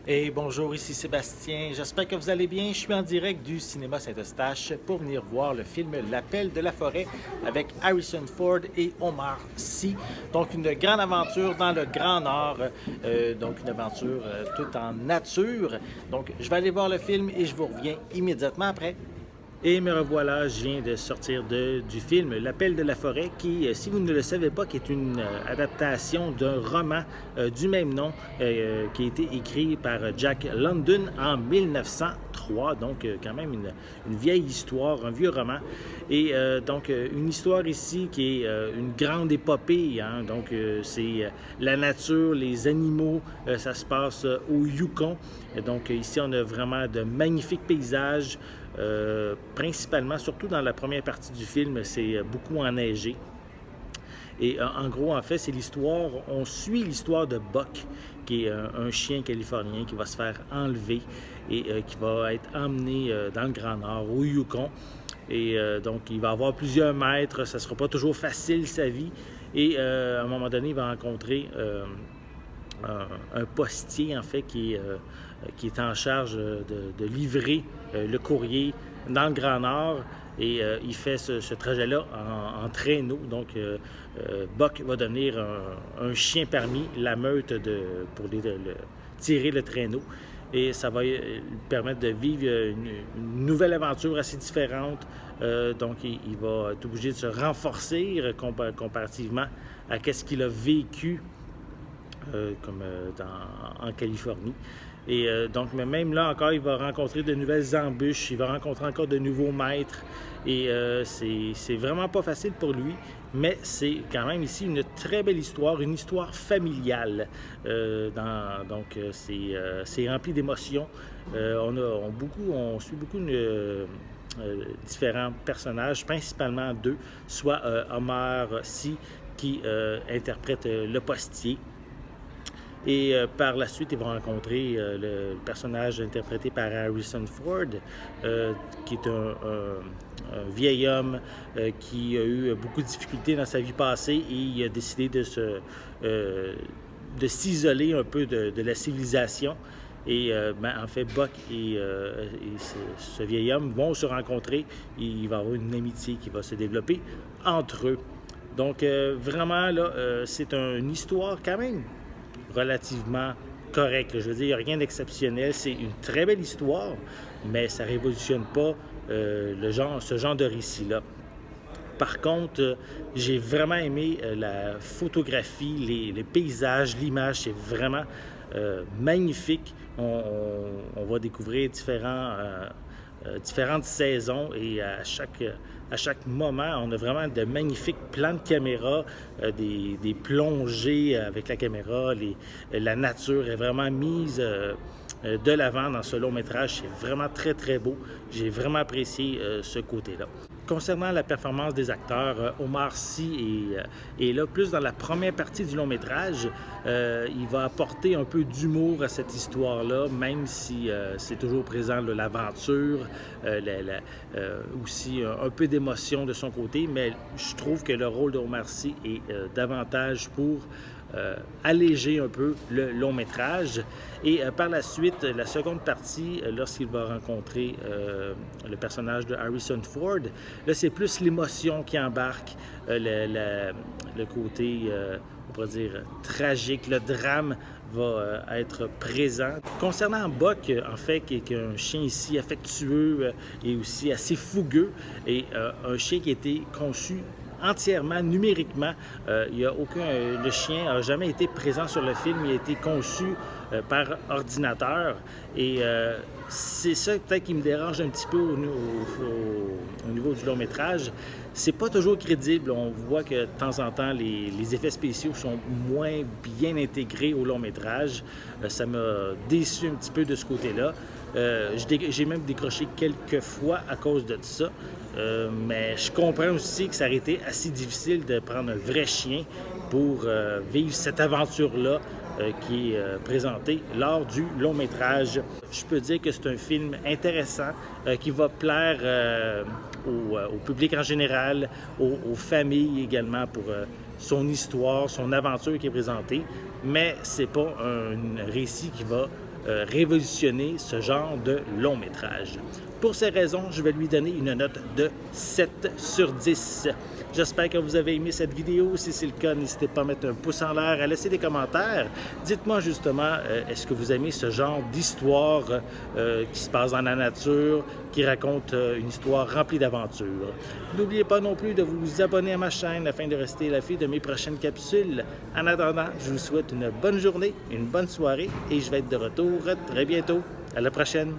Et bonjour, ici Sébastien. J'espère que vous allez bien. Je suis en direct du cinéma Saint-Eustache pour venir voir le film L'Appel de la forêt avec Harrison Ford et Omar Sy. Donc une grande aventure dans le Grand Nord, donc une aventure toute en nature. Donc je vais aller voir le film et je vous reviens immédiatement après. Et me revoilà, je viens de sortir du film L'Appel de la forêt, qui, si vous ne le savez pas, qui est une adaptation d'un roman du même nom qui a été écrit par Jack London en 1903, donc quand même une vieille histoire, un vieux roman. Et donc une histoire ici qui est une grande épopée, hein? Donc c'est la nature, les animaux, ça se passe au Yukon. Et donc ici on a vraiment de magnifiques paysages. Principalement, surtout dans la première partie du film, c'est beaucoup enneigé. Et en gros, en fait, c'est l'histoire, on suit l'histoire de Buck, qui est un chien californien qui va se faire enlever et qui va être emmené dans le Grand Nord, au Yukon. Et donc, il va avoir plusieurs maîtres, ça ne sera pas toujours facile sa vie. Et à un moment donné, il va rencontrer un postier, en fait, qui est en charge de livrer le courrier dans le Grand Nord. Et il fait ce trajet-là en traîneau. Donc, Buck va devenir un chien parmi la meute pour tirer le traîneau. Et ça va lui permettre de vivre une nouvelle aventure assez différente. Donc, il va être obligé de se renforcer comparativement à ce qu'il a vécu en Californie. Et donc, mais même là encore, il va rencontrer de nouvelles embûches, il va rencontrer encore de nouveaux maîtres. Et c'est vraiment pas facile pour lui, mais c'est quand même ici une très belle histoire, une histoire familiale. Donc, c'est rempli d'émotions. On suit beaucoup différents personnages, principalement deux, soit Omar Sy qui interprète le postier. Et par la suite, ils vont rencontrer le personnage interprété par Harrison Ford, qui est un vieil homme qui a eu beaucoup de difficultés dans sa vie passée et il a décidé de s'isoler un peu de la civilisation. Et en fait, Buck et ce vieil homme vont se rencontrer et il va y avoir une amitié qui va se développer entre eux. Donc, vraiment, là, c'est une histoire quand même relativement correcte. Je veux dire, il n'y a rien d'exceptionnel. C'est une très belle histoire, mais ça ne révolutionne pas ce genre de récit-là. Par contre, j'ai vraiment aimé la photographie, les paysages, l'image. C'est vraiment magnifique. On va découvrir différentes saisons et à chaque moment, on a vraiment de magnifiques plans de caméra, des plongées avec la caméra. La nature est vraiment mise de l'avant dans ce long métrage. C'est vraiment très, très beau. J'ai vraiment apprécié ce côté-là. Concernant la performance des acteurs, Omar Sy est là plus dans la première partie du long métrage. Il va apporter un peu d'humour à cette histoire-là, même si c'est toujours présent l'aventure, aussi un peu d'émotion de son côté, mais je trouve que le rôle d'Omar Sy est davantage pour alléger un peu le long métrage. Et par la suite, la seconde partie, lorsqu'il va rencontrer le personnage de Harrison Ford, là, c'est plus l'émotion qui embarque, le côté, on pourrait dire, tragique, le drame va être présent. Concernant Buck, en fait, qui est un chien ici affectueux et aussi assez fougueux, et un chien qui a été conçu entièrement numériquement. Le chien n'a jamais été présent sur le film, il a été conçu par ordinateur. Et c'est ça peut-être qui me dérange un petit peu au niveau du long métrage. C'est pas toujours crédible. On voit que de temps en temps, les effets spéciaux sont moins bien intégrés au long métrage. Ça m'a déçu un petit peu de ce côté-là. J'ai même décroché quelques fois à cause de ça. Mais je comprends aussi que ça aurait été assez difficile de prendre un vrai chien pour vivre cette aventure-là qui est présentée lors du long métrage. Je peux dire que c'est un film intéressant qui va plaire au public en général, aux familles également pour son histoire, son aventure qui est présentée, mais c'est pas un récit qui va révolutionner ce genre de long métrage. Pour ces raisons, je vais lui donner une note de 7 sur 10. J'espère que vous avez aimé cette vidéo. Si c'est le cas, n'hésitez pas à mettre un pouce en l'air, à laisser des commentaires. Dites-moi justement, est-ce que vous aimez ce genre d'histoire qui se passe dans la nature, qui raconte une histoire remplie d'aventures. N'oubliez pas non plus de vous abonner à ma chaîne afin de rester à l'affût de mes prochaines capsules. En attendant, je vous souhaite une bonne journée, une bonne soirée et je vais être de retour très bientôt. À la prochaine!